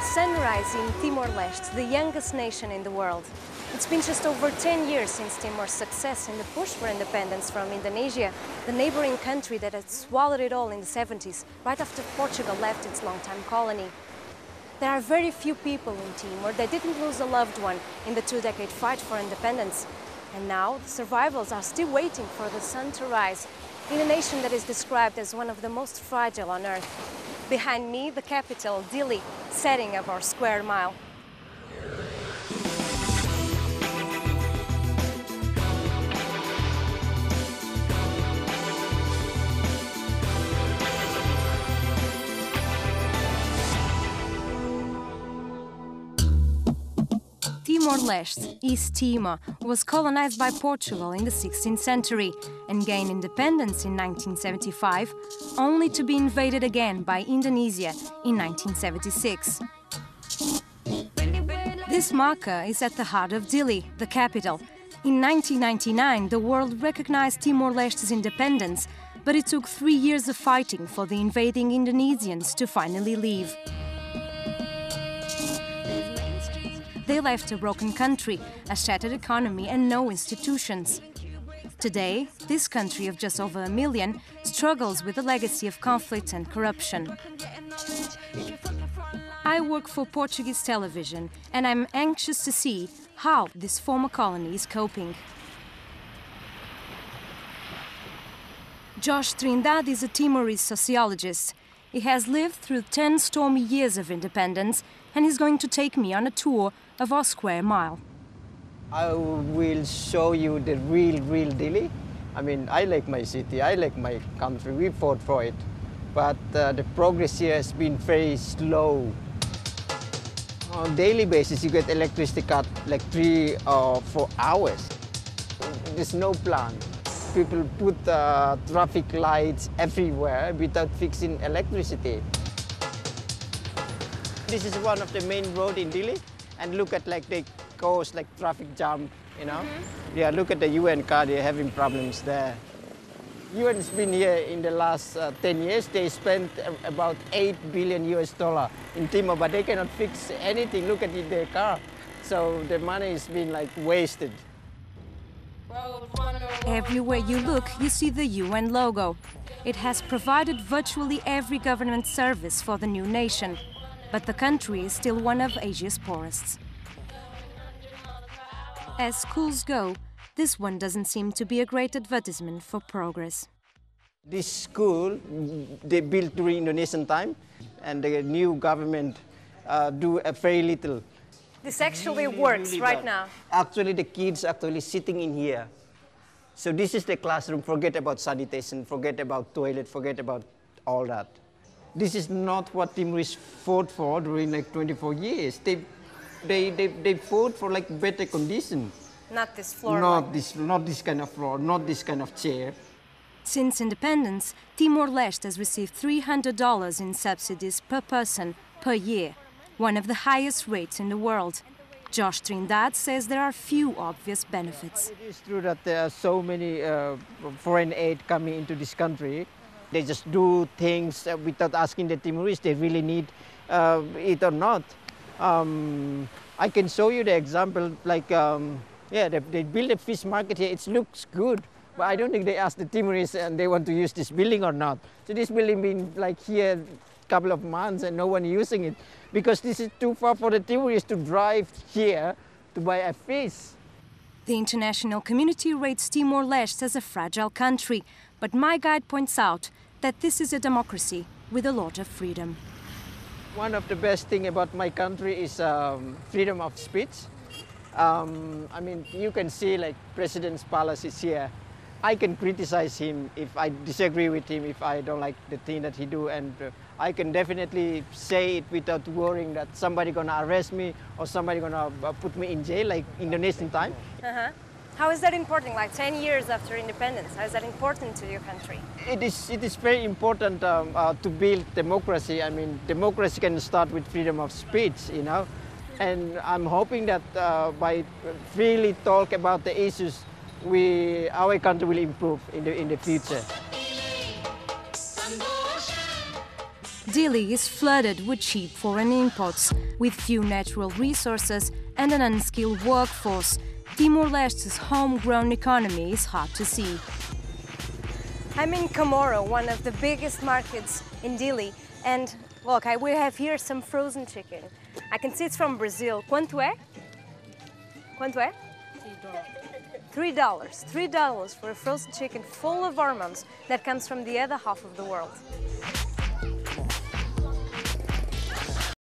Sunrise in Timor-Leste, the youngest nation in the world. It's been just over 10 years since Timor's success in the push for independence from Indonesia, the neighboring country that had swallowed it all in the 70s, right after Portugal left its longtime colony. There are very few people in Timor that didn't lose a loved one in the two-decade fight for independence. And now the survivors are still waiting for the sun to rise in a nation that is described as one of the most fragile on earth. Behind me, the capital, Dili, setting of our square mile. Timor-Leste, East Timor, was colonized by Portugal in the 16th century and gained independence in 1975, only to be invaded again by Indonesia in 1976. This marker is at the heart of Dili, the capital. In 1999, the world recognized Timor-Leste's independence, but it took 3 years of fighting for the invading Indonesians to finally leave. They left a broken country, a shattered economy and no institutions. Today, this country of just over 1 million struggles with a legacy of conflict and corruption. I work for Portuguese television and I'm anxious to see how this former colony is coping. Josh Trindade is a Timorese sociologist. He has lived through 10 stormy years of independence and he's going to take me on a tour of our square mile. I will show you the real Dili. I mean, I like my city, I like my country, we fought for it. But the progress here has been very slow. On a daily basis, you get electricity cut like 3 or 4 hours. There's no plan. People put traffic lights everywhere without fixing electricity. This is one of the main roads in Dili. And look at like they cause like traffic jam, you know? Yeah, look at the UN car, they're having problems there. UN's been here in the last 10 years. They spent about $8 billion in Timor, but they cannot fix anything. Look at their car. So the money has been like wasted. Everywhere you look, you see the UN logo. It has provided virtually every government service for the new nation. But the country is still one of Asia's poorest. As schools go, this one doesn't seem to be a great advertisement for progress. This school, they built during Indonesian time, and the new government do very little. This actually works really right now. Actually, the kids actually sitting in here. So this is the classroom. Forget about sanitation, forget about toilet, forget about all that. This is not what Timorese fought for during like 24 years. They fought for like better conditions. Not this floor. Not this kind of floor, not this kind of chair. Since independence, Timor-Leste has received $300 in subsidies per person per year, one of the highest rates in the world. Josh Trindade says there are few obvious benefits. It is true that there are so many foreign aid coming into this country. They just do things without asking the Timorese they really need it or not. I can show you the example, like, yeah, they build a fish market here, it looks good, but I don't think they ask the Timorese and they want to use this building or not. So this building been like here a couple of months and no one using it, because this is too far for the Timorese to drive here to buy a fish. The international community rates Timor-Leste as a fragile country, but my guide points out that this is a democracy with a lot of freedom. One of the best things about my country is freedom of speech. I mean, you can see like President's palace is here. I can criticize him if I disagree with him, if I don't like the thing that he do, and I can definitely say it without worrying that somebody gonna arrest me or somebody gonna put me in jail like Indonesian time. How is that important, like 10 years after independence? How is that important to your country? It is very important to build democracy. I mean, democracy can start with freedom of speech, you know. And I'm hoping that by freely talk about the issues, our country will improve in the future. Dili is flooded with cheap foreign imports, with few natural resources and an unskilled workforce. Timor-Leste's homegrown economy is hard to see. I'm in Comoro, one of the biggest markets in Dili, and look, we have here some frozen chicken. I can see it's from Brazil. Quanto é? Quanto é? $3. $3 for a frozen chicken full of hormones that comes from the other half of the world.